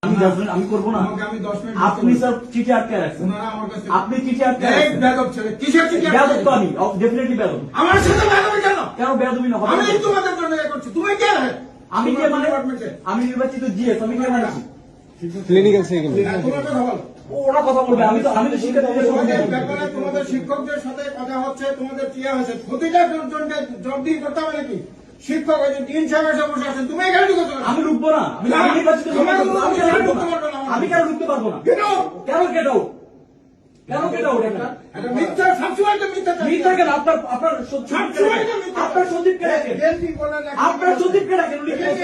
আমি করবো না। আপনি স্যার চিঠি আটকে রাখছেন, আপনি চিঠি আটকে বেয়াদব তো আমি ডেফিনেটলি বেয়াদব। আমার সাথে বেয়াদবি কেন? কেন বেয়াদবি না? আমি তোমাদের জন্য করছি, তুমি কে? আমি কে মানে? আমি নির্বাচিত জিএস, আমি কে মানে? ক্লিনিক্যাল সাইকেল তোমরা কথা বলো। ওরা কথা বলবে, আমি তো শিক্ষার্থীদের সঙ্গে ব্যাপারে তোমাদের শিক্ষকদের সাথে কথা হচ্ছে, তোমাদের কি হয়েছে প্রতিটা জনকে জবাবদিহি করতে হবে নাকি? শিক্ষক আছে, ডিন সাহেব এসে বসে আছেন, তুমি এখানে ঢুকেছো না? আমি রুখবো না, আমি নির্বাচিত আমি কেন রুখতে পারবো না? কেন কেটাও কেন কেটাও এটা মিথ্যা, সবসময় তো মিথ্যা থাকে। মিথ্যা কেন? আপনার সচিবকে ডাকেন, আপনার সচিবকে ডাকেন, উনি কি বলছে?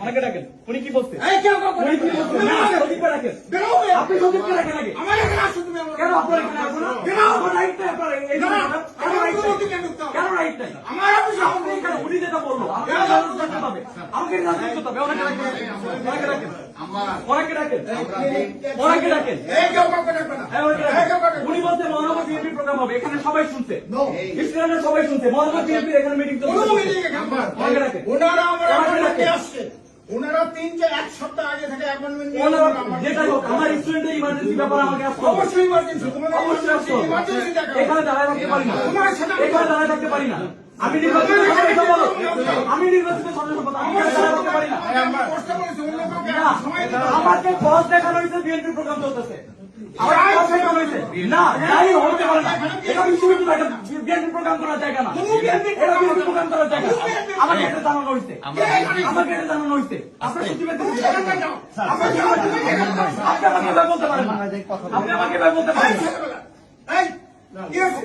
অনেকে ডাকেন, উনি কি বলছে? এই কেউ কেউ উনি কি বলছে? না, সচিবকে ডাকেন, বেরো আপনি সচিবকে ডাকেন আগে। আমার এখানে আসো তুমি। কেন আপনার এখানে আসবো না? কেন? আমার রাইট নাই, আপনার এই না, কেন রাইট নাই? কেন রাইট নাই? আমার অফিসে আপনি কেন? উনি যেটা বললো আমাকে রাজনীতি করতে হবে, আমাকে রাজনীতি করতে হবে। অনেকে ডাকেন, অনেকে ডাকেন, অনেকে ডাকেন, অনেকে ডাকেন। এই কেউ কাউকে ডাকবে না। উনি বলছে মহানগর বিএনপি প্রোগ্রাম হবে, এখানে সবাই শুনছে, স্টুডেন্টরা সবাই শুনছে, মহানগর বিএনপি এখানে মিটিং কোনো চলছে। মিটিং এখানে অনেকে ডাকেন, ওনারা আমার অনেকে অ্যাপয়েন্টমেন্ট ডাকেন। আসছে, ওনারা 3-4 সপ্তাহ আগে থেকে অ্যাপয়েন্টমেন্ট নিয়ে যেটা হোক, আমার স্টুডেন্টের ইমার্জেন্সি ব্যাপারে আমাকে আসতে হবে। অবশ্যই ইমার্জেন্সি, তোমাদের অবশ্যই আসতে হবে। ইমার্জেন্সি দেখা এখানে দাঁড়ায় থাকতে পারি না, তোমার সাথে এখানে দাঁড়ায় থাকতে পারি না। আমি নির্বাচিত সদস্য বলো, আমি নির্বাচিত সদস্য বলো, আমি এখানে দাঁড়ায় থাকতে পারি না। আমরা কষ্ট করেছি, অন্য কাউকে না, সময় দিতে হবে। আমাকে বস দেখানো হয়েছে, বিএনপি প্রোগ্রাম চলতেছে। আমার বস দেখানো হয়েছে। না, তাই হতে পারে না। এটা বিশ্ববিদ্যালয়, এটা বিএনপি প্রোগ্রাম করার জায়গা না। এটা বিএনপি প্রোগ্রাম করার জায়গা। আমাকে এটা জানানো হয়েছে, আমাকে এটা জানানো হয়েছে। আপনার সচিবের কাছে আপনি আমাকে এভাবে বলতে পারেন না, আপনি আমাকে এভাবে বলতে পারেন না। এই, কি হয়েছে?